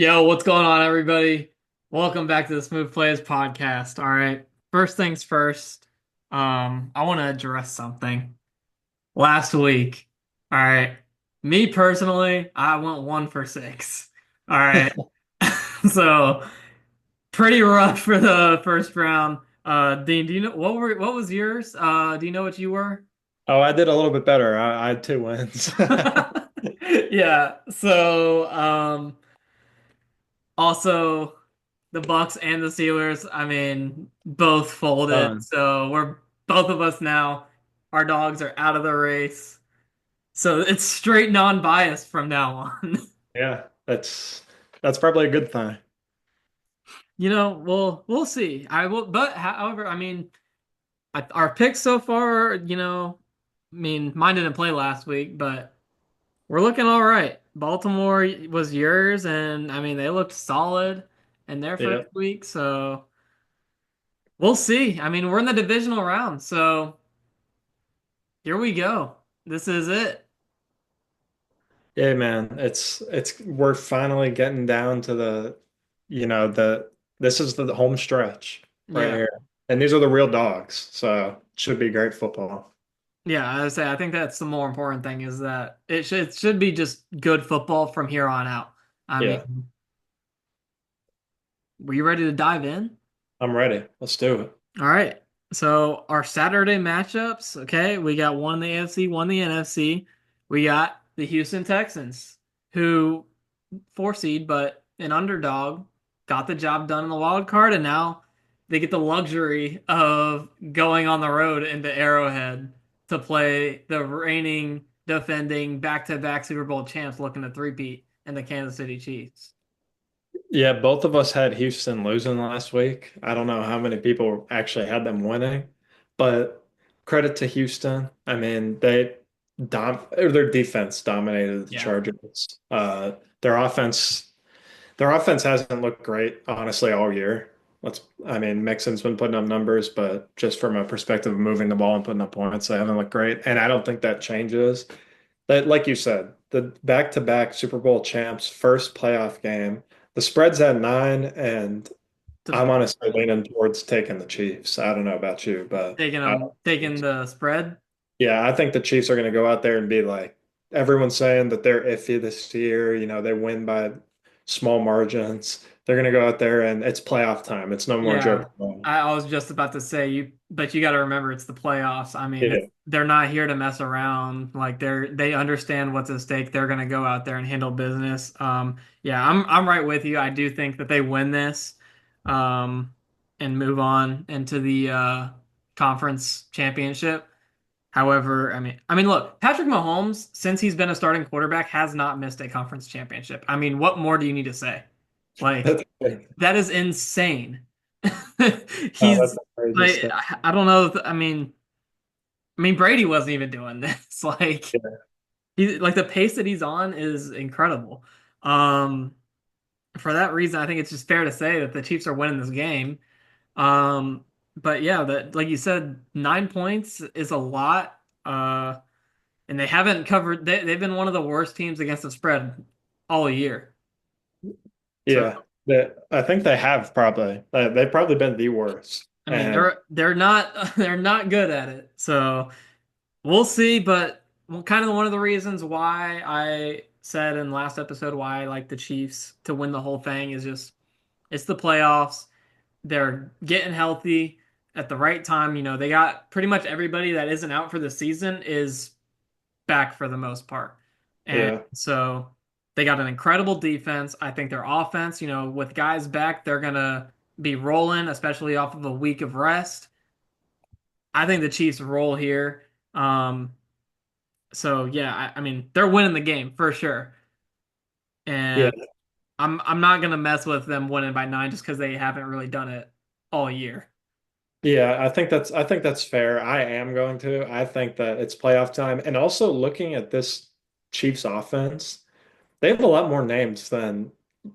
Yo, what's going on, everybody? Welcome back to the Smooth Players podcast. All right. First things first, I want to address something. Last week, all right. Me personally, I went 1 for 6. All right. So pretty rough for the first round. Dean, do you know what was yours? Do you know what you were? Oh, I did a little bit better. I had two wins. Yeah. So, also, the Bucks and the Steelers, I mean, both folded. Done. So we're both of us now. Our dogs are out of the race. So it's straight non-biased from now on. Yeah, that's probably a good thing. We'll see. I will, but however, I mean, our picks so far, I mean, mine didn't play last week, but we're looking all right. Baltimore was yours, and I mean, they looked solid in their Yeah. first week, so. We'll see. I mean, we're in the divisional round, so here we go. This is it. Yeah, man. It's we're finally getting down to the this is the home stretch right Yeah. here. And these are the real dogs. So it should be great football. Yeah, I would say I think that's the more important thing is that it should be just good football from here on out. I Yeah, mean, were you ready to dive in? I'm ready. Let's do it. All right. So our Saturday matchups, okay, we got one in the AFC, one in the NFC. We got the Houston Texans, who 4 seed, but an underdog, got the job done in the wild card, and now they get the luxury of going on the road into Arrowhead to play the reigning, defending back-to-back Super Bowl champs looking to three-peat in the Kansas City Chiefs. Yeah, both of us had Houston losing last week. I don't know how many people actually had them winning, but credit to Houston. I mean, their defense dominated the Yeah. Chargers. Their offense hasn't looked great, honestly, all year. I mean, Mixon's been putting up numbers, but just from a perspective of moving the ball and putting up points, they haven't looked great. And I don't think that changes. That, like you said, the back-to-back Super Bowl champs, first playoff game. The spread's at 9, and To I'm honestly leaning towards taking the Chiefs. I don't know about you, but taking the spread. yeah, I think the Chiefs are going to go out there and be like everyone's saying that they're iffy this year. They win by small margins. They're going to go out there and it's playoff time. It's no more Yeah, joke. About I was just about to say but you got to remember it's the playoffs. I mean, it. they're not here to mess around. Like they understand what's at stake. They're gonna go out there and handle business. Yeah, I'm right with you. I do think that they win this, um, and move on into the conference championship. However, I mean, look, Patrick Mahomes, since he's been a starting quarterback, has not missed a conference championship. I mean, what more do you need to say? Like, That's, that is insane. that's He's a crazy like, stuff. I don't know. I mean, Brady wasn't even doing this. Like, Yeah. he like the pace that he's on is incredible. Um, for that reason, I think it's just fair to say that the Chiefs are winning this game. Um, but yeah, that like you said, 9 points is a lot. And they haven't covered. They've been one of the worst teams against the spread all year. So Yeah. I think they have probably. They've probably been the worst. I mean, And they're not they're not good at it. So we'll see. But kind of one of the reasons why I said in last episode why I like the Chiefs to win the whole thing is just it's the playoffs. They're getting healthy at the right time. They got pretty much everybody that isn't out for the season is back for the most part. And yeah. so they got an incredible defense. I think their offense, with guys back, they're gonna be rolling, especially off of a week of rest. I think the Chiefs roll here. Um, so yeah, I mean they're winning the game for sure. Yeah. And I'm not gonna mess with them winning by 9 just because they haven't really done it all year. Yeah, I think that's fair. I am going to. I think that it's playoff time. And also looking at this Chiefs offense, they have a lot more names than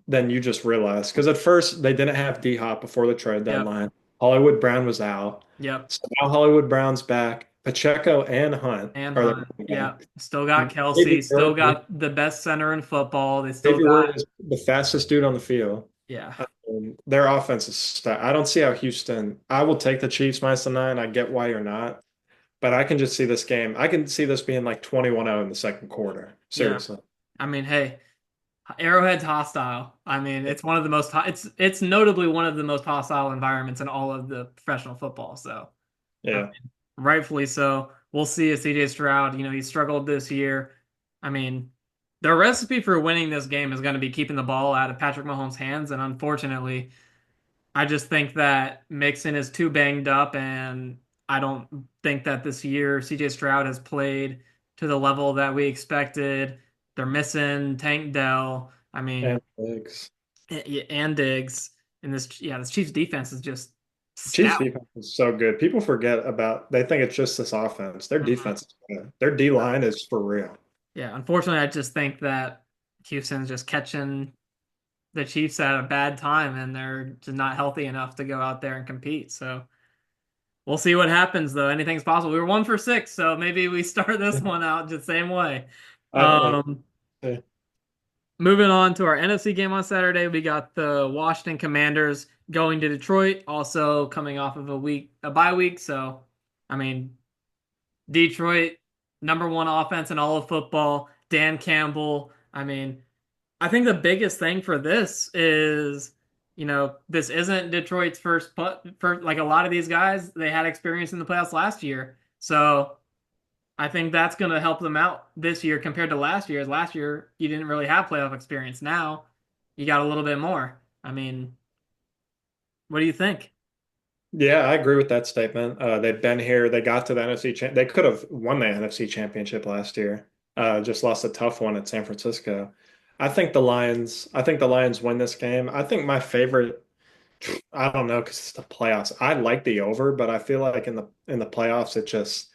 you just realized. Because at first they didn't have D Hop before the trade Yep. deadline. Hollywood Brown was out. Yep. So now Hollywood Brown's back. Pacheco and Hunt and are their Hunt. running Yeah, backs. still got Kelsey, Davy still Gurley, got the best center in football. They still Davy Gurley got is the fastest dude on the field. yeah, Their offense is I don't see how Houston. I will take the Chiefs minus the 9. I get why you're not, but I can just see this game. I can see this being like 21-0 in the second quarter. yeah. Seriously. I mean, hey, Arrowhead's hostile. I mean, it's one of the most it's notably one of the most hostile environments in all of the professional football. So, I Yeah. mean, rightfully so. We'll see if CJ Stroud, he struggled this year. I mean, the recipe for winning this game is going to be keeping the ball out of Patrick Mahomes' hands, and unfortunately, I just think that Mixon is too banged up, and I don't think that this year CJ Stroud has played to the level that we expected. They're missing Tank Dell. I mean, And Diggs. and Diggs. And this Chiefs defense is just Chiefs stout. defense is so good. People forget about they think it's just this offense. Their Mhm. defense is good. Their D line is for real. Yeah, unfortunately, I just think that Houston's just catching the Chiefs at a bad time, and they're just not healthy enough to go out there and compete. So we'll see what happens, though. Anything's possible. We were 1 for 6, so maybe we start this one out just the same way. I Um, Moving on to our NFC game on Saturday, we got the Washington Commanders going to Detroit, also coming off of a bye week. So, I mean, Detroit, number one offense in all of football. Dan Campbell. I mean, I think the biggest thing for this is, this isn't Detroit's first put for like a lot of these guys, they had experience in the playoffs last year. So I think that's going to help them out this year compared to last year. As last year, you didn't really have playoff experience. Now you got a little bit more. I mean, what do you think? Yeah, I agree with that statement. They've been here. They got to the NFC. They could have won the NFC Championship last year. Just lost a tough one at San Francisco. I think the Lions. I think the Lions win this game. I think my favorite. I don't know because it's the playoffs. I like the over, but I feel like in the playoffs, it just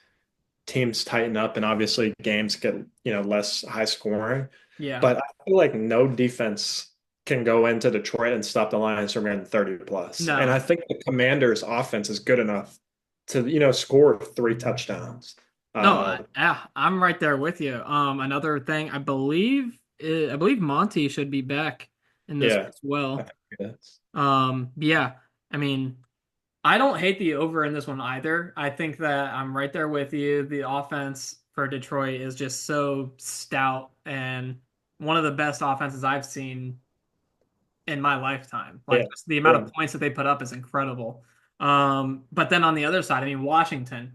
teams tighten up and obviously games get less high scoring. Yeah. But I feel like no defense can go into Detroit and stop the Lions from getting 30 plus. And No. I think the Commanders' offense is good enough to score 3 touchdowns. No, Uh, yeah, I'm right there with you. Another thing, I believe Monty should be back in this yeah, as I well. think it is. Yeah, I mean, I don't hate the over in this one either. I think that I'm right there with you. The offense for Detroit is just so stout and one of the best offenses I've seen in my lifetime. Like Yeah, just the amount yeah, of points that they put up is incredible. But then on the other side, I mean, Washington,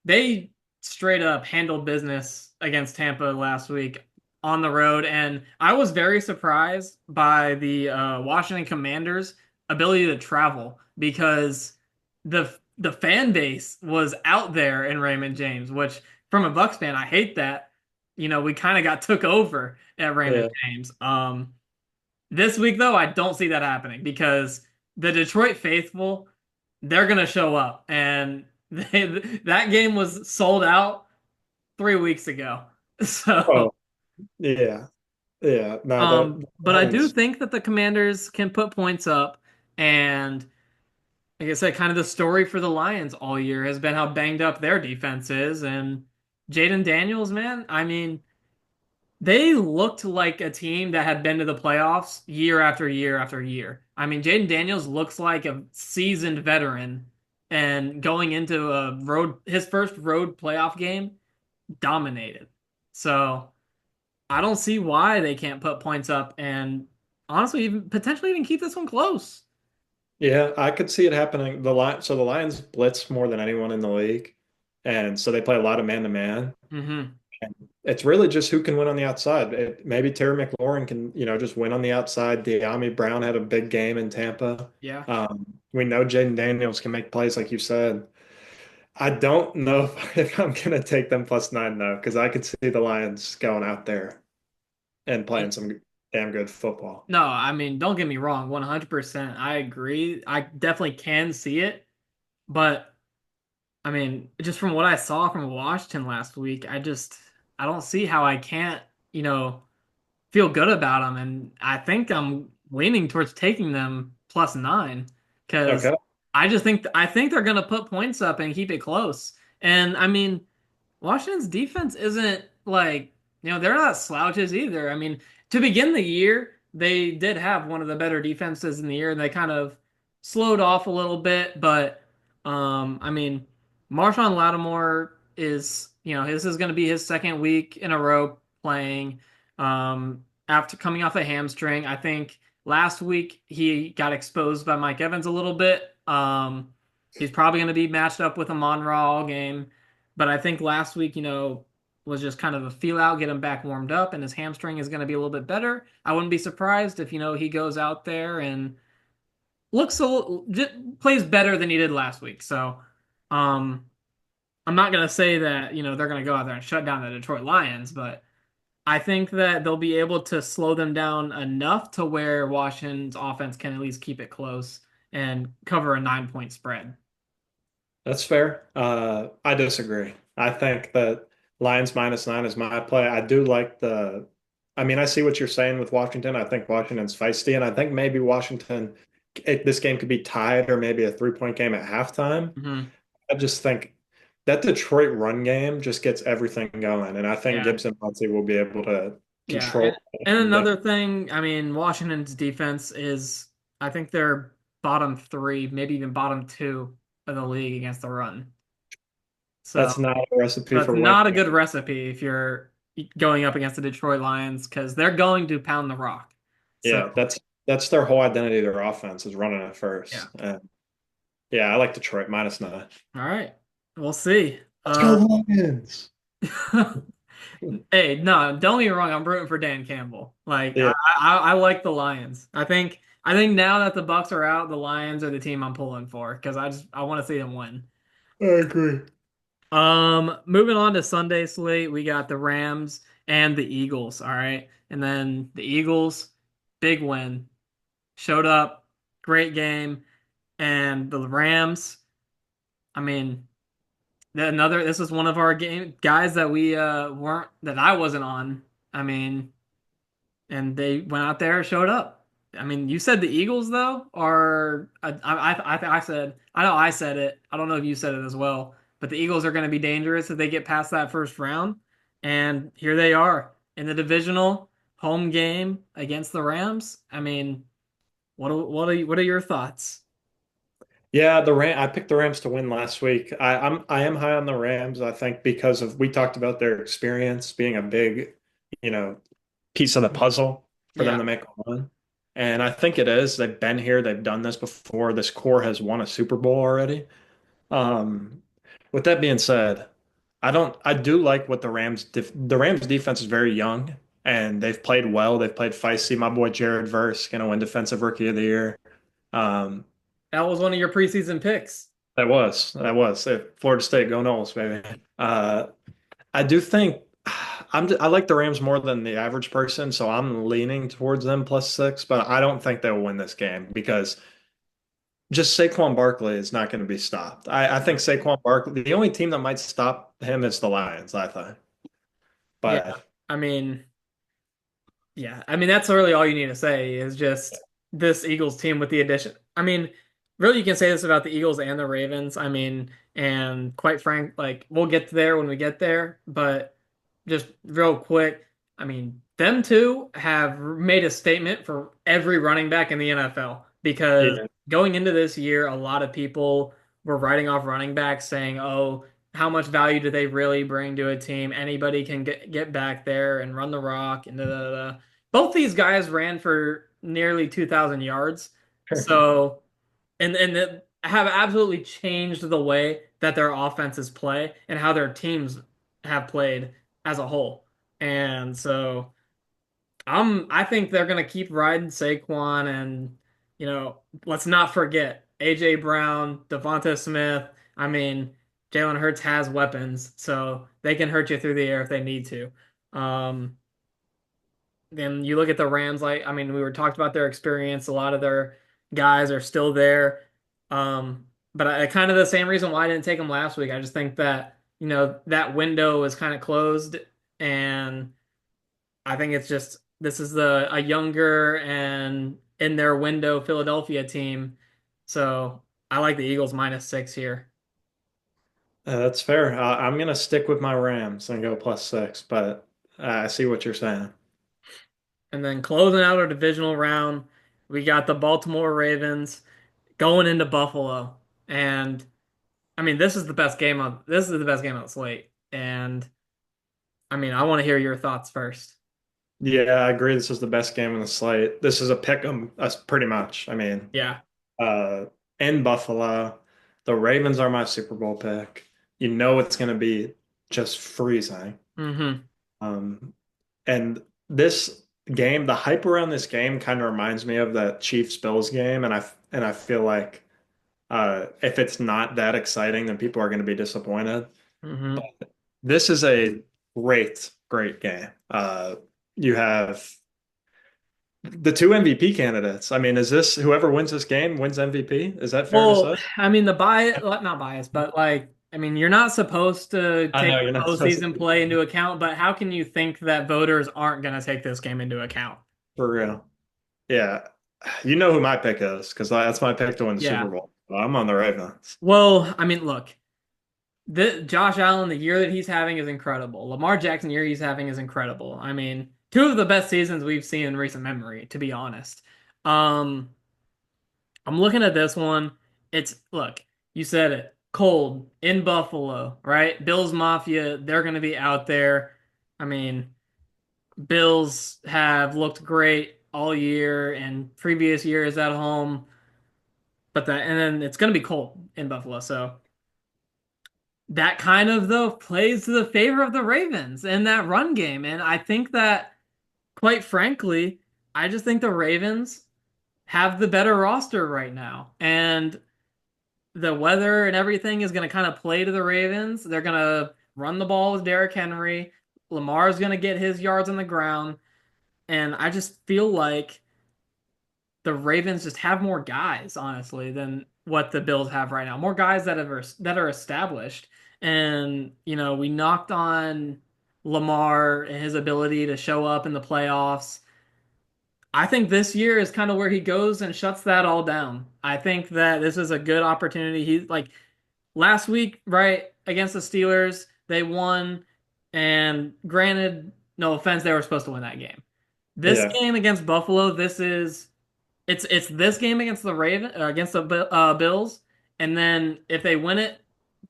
they straight up handled business against Tampa last week on the road, and I was very surprised by the Washington Commanders' ability to travel because the fan base was out there in Raymond James, which from a Bucks fan, I hate that. We kind of got took over at Raymond yeah. James. This week though, I don't see that happening because the Detroit faithful, they're gonna show up, and that game was sold out 3 weeks ago. So, Oh, yeah, yeah. No, the but I do Lions. think that the Commanders can put points up, and like I said, kind of the story for the Lions all year has been how banged up their defense is, and Jaden Daniels, man, I mean. They looked like a team that had been to the playoffs year after year after year. I mean, Jaden Daniels looks like a seasoned veteran, and going into his first road playoff game, dominated. So I don't see why they can't put points up and honestly, even potentially even keep this one close. Yeah, I could see it happening. The Lions blitz more than anyone in the league, and so they play a lot of man to man. Hmm. It's really just who can win on the outside. Maybe Terry McLaurin can, just win on the outside. De'Ami Brown had a big game in Tampa. Yeah. We know Jaden Daniels can make plays, like you said. I don't know if I'm going to take them +9 though, because I could see the Lions going out there and playing some damn good football. No, I mean, don't get me wrong, 100%. I agree. I definitely can see it, but I mean, just from what I saw from Washington last week, I don't see how I can't, you know, feel good about them. And I think I'm leaning towards taking them +9 because Okay. I think they're gonna put points up and keep it close. And I mean, Washington's defense isn't like, they're not slouches either. I mean, to begin the year, they did have one of the better defenses in the year, and they kind of slowed off a little bit. But I mean, Marshawn Lattimore is, this is going to be his second week in a row playing after coming off a hamstring. I think last week he got exposed by Mike Evans a little bit. He's probably going to be matched up with a Monroe all game. But I think last week, was just kind of a feel out, get him back warmed up, and his hamstring is going to be a little bit better. I wouldn't be surprised if, he goes out there and plays better than he did last week. So, um, I'm not going to say that, they're going to go out there and shut down the Detroit Lions, but I think that they'll be able to slow them down enough to where Washington's offense can at least keep it close and cover a 9-point spread. That's fair. I disagree. I think that Lions -9 is my play. I do like I mean, I see what you're saying with Washington. I think Washington's feisty, and I think maybe this game could be tied or maybe a 3-point game at halftime. Hmm. I just think that Detroit run game just gets everything going, and I think Yeah. Gibson Muncie will be able to Yeah, and, control. and And another thing, I mean, Washington's defense is, I think they're bottom three, maybe even bottom two of the league against the run. So that's not a recipe that's for winning. not a good recipe if you're going up against the Detroit Lions because they're going to pound the rock. So Yeah, that's their whole identity. Their offense is running it yeah, first. Yeah, I like Detroit -9. all right, we'll see. Let's go Lions. Hey, no, don't get me wrong. I'm rooting for Dan Campbell. Like Yeah, I like the Lions. I think now that the Bucks are out, the Lions are the team I'm pulling for because I want to see them win. I agree. Moving on to Sunday slate, we got the Rams and the Eagles. All right, and then the Eagles, big win, showed up, great game, and the Rams. I mean, this is one of our game guys that we weren't that I wasn't on. I mean. And they went out there, showed up. I mean, you said the Eagles though, or I said I know I said it. I don't know if you said it as well, but the Eagles are going to be dangerous if they get past that first round. And here they are in the divisional home game against the Rams. I mean, what are your thoughts? Yeah, I picked the Rams to win last week. I am high on the Rams, I think, because of we talked about their experience being a big, you know, piece of the puzzle for them Yeah, to make a run. And I think it is. They've been here, they've done this before. This core has won a Super Bowl already. Um, with that being said, I do like what the Rams defense is very young and they've played well. They've played feisty. My boy Jared Verse gonna win Defensive Rookie of the Year. Um, that was one of your preseason picks. that was Florida State, go Noles, baby. I do think I like the Rams more than the average person, so I'm leaning towards them +6, but I don't think they'll win this game because just Saquon Barkley is not going to be stopped. I think Saquon Barkley, the only team that might stop him is the Lions, I think. Yeah, But I mean, yeah, I mean that's really all you need to say is just this Eagles team with the addition. I mean, really, you can say this about the Eagles and the Ravens. I mean, and quite frank, like we'll get there when we get there, but just real quick, I mean, them two have made a statement for every running back in the NFL because yeah, going into this year, a lot of people were writing off running backs saying, "Oh, how much value do they really bring to a team? Anybody can get back there and run the rock and da da da." Both these guys ran for nearly 2,000 yards. So, and that have absolutely changed the way that their offenses play and how their teams have played as a whole. And so I think they're gonna keep riding Saquon and let's not forget AJ Brown, Devonta Smith. I mean, Jalen Hurts has weapons, so they can hurt you through the air if they need to. Um, then you look at the Rams, like I mean, we were talked about their experience. A lot of their guys are still there. But I kind of the same reason why I didn't take them last week. I just think that, that window is kind of closed, and I think it's just this is a younger and in their window Philadelphia team. So I like the Eagles -6 here. That's fair. I'm gonna stick with my Rams and go +6, but I see what you're saying. And then closing out our divisional round, we got the Baltimore Ravens going into Buffalo. And I mean, this is the best game on the slate. And I mean, I want to hear your thoughts first. Yeah, I agree. This is the best game in the slate. This is a pick 'em, pretty much. I mean, Yeah. uh, in Buffalo, the Ravens are my Super Bowl pick. You know it's going to be just freezing. Hmm. Um, and this game, the hype around this game kind of reminds me of that Chiefs Bills game, and I feel like if it's not that exciting, then people are going to be disappointed. But Hmm. this is a great game. You have the two MVP candidates. I mean, is this whoever wins this game wins MVP? Is that fair to Well, say? I mean, the bias, not bias, but like, I mean, you're not supposed to I take know you're not supposed to postseason do play that. into account, but how can you think that voters aren't going to take this game into account? For real. Yeah. You know who my pick is because that's my pick to win the Super Yeah. Bowl. Well, I'm on the Ravens. Well, I mean, look, Josh Allen, the year that he's having is incredible. Lamar Jackson, the year he's having is incredible. I mean, two of the best seasons we've seen in recent memory, to be honest. Um, I'm looking at this one. Look, you said it. Cold in Buffalo, right? Bills Mafia, they're going to be out there. I mean, Bills have looked great all year and previous years at home, and then it's going to be cold in Buffalo. So that kind of though plays to the favor of the Ravens in that run game. And I think that, quite frankly, I just think the Ravens have the better roster right now. And the weather and everything is going to kind of play to the Ravens. They're going to run the ball with Derrick Henry. Lamar's going to get his yards on the ground. And I just feel like the Ravens just have more guys, honestly, than what the Bills have right now. More guys that are established. And, we knocked on Lamar and his ability to show up in the playoffs. I think this year is kind of where he goes and shuts that all down. I think that this is a good opportunity. He like last week, right, against the Steelers, they won. And granted, no offense, they were supposed to win that game. This Yeah. game against Buffalo, it's this game against the Bills, and then if they win it,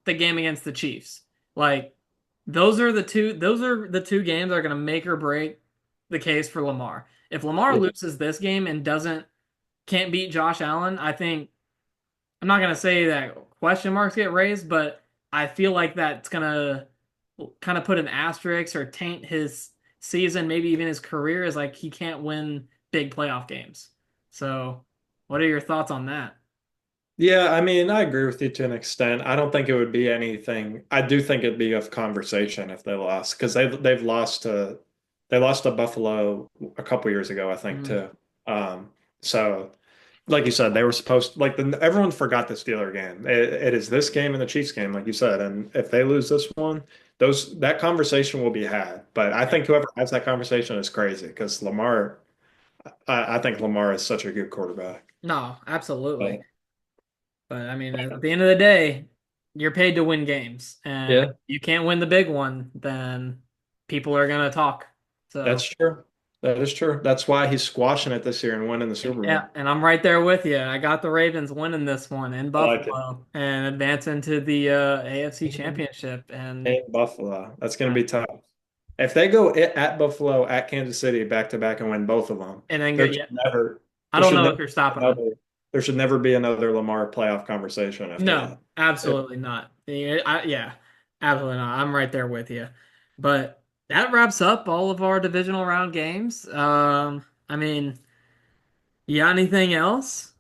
the game against the Chiefs. Like those are the two games that are going to make or break the case for Lamar. If Lamar Yeah. loses this game and doesn't can't beat Josh Allen, I think I'm not going to say that question marks get raised, but I feel like that's going to kind of put an asterisk or taint his season, maybe even his career, as like he can't win big playoff games. So, what are your thoughts on that? Yeah, I mean, I agree with you to an extent. I don't think it would be anything. I do think it'd be of conversation if they lost because they lost to Buffalo a couple years ago, I think Mm. too. So like you said, they were supposed everyone forgot the Steeler game. It is this game and the Chiefs game, like you said, and if they lose this one, those that conversation will be had. But I Yeah. think whoever has that conversation is crazy because I think Lamar is such a good quarterback. No, absolutely. But But I mean, at the end of the day, you're paid to win games, and if yeah, you can't win the big one, then people are gonna talk. that's So. true. That is true. That's why he's squashing it this year and winning the Super Yeah, Bowl. and I'm right there with you. I got the Ravens winning this one in I like it. Buffalo and advancing to the AFC Championship. And In Buffalo. That's going to uh, be tough. If they go at Buffalo, at Kansas City, back to back and win both of them, and then go, there yeah, should never, I there don't should know never if you're be stopping them. another, there should never be another Lamar playoff conversation after No, that. absolutely not. Yeah, absolutely not. I'm right there with you. But that wraps up all of our divisional round games. I mean, you got anything else?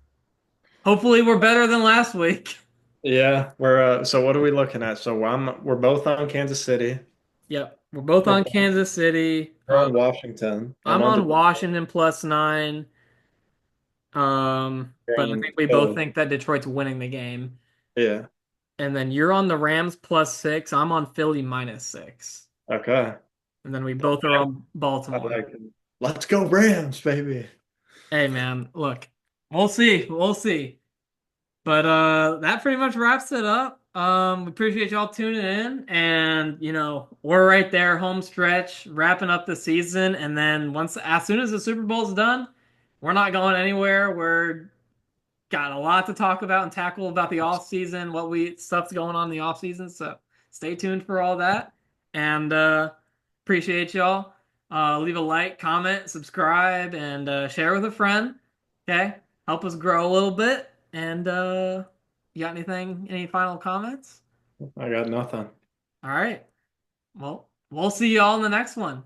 Hopefully, we're better than last week. Yeah, so what are we looking at? So we're both on Kansas City. Yep, we're both We're on both Kansas City. we're on Washington. I'm I'm on on Detroit. Washington +9. You're But I on think we both Philly. think that Detroit's winning the game. Yeah. And then you're on the Rams +6. I'm on Philly -6. Okay. And then we both are on I Baltimore. like it. Let's go Rams, baby. Hey man, look, we'll see. We'll see. But that pretty much wraps it up. We appreciate y'all tuning in, and we're right there, home stretch, wrapping up the season, and then as soon as the Super Bowl's done, we're not going anywhere. We're got a lot to talk about and tackle about the off season, stuff's going on in the off season. So stay tuned for all that, and appreciate y'all. Leave a like, comment, subscribe, and share with a friend. Okay, help us grow a little bit. And you got anything? Any final comments? I got nothing. All right. Well, we'll see y'all in the next one.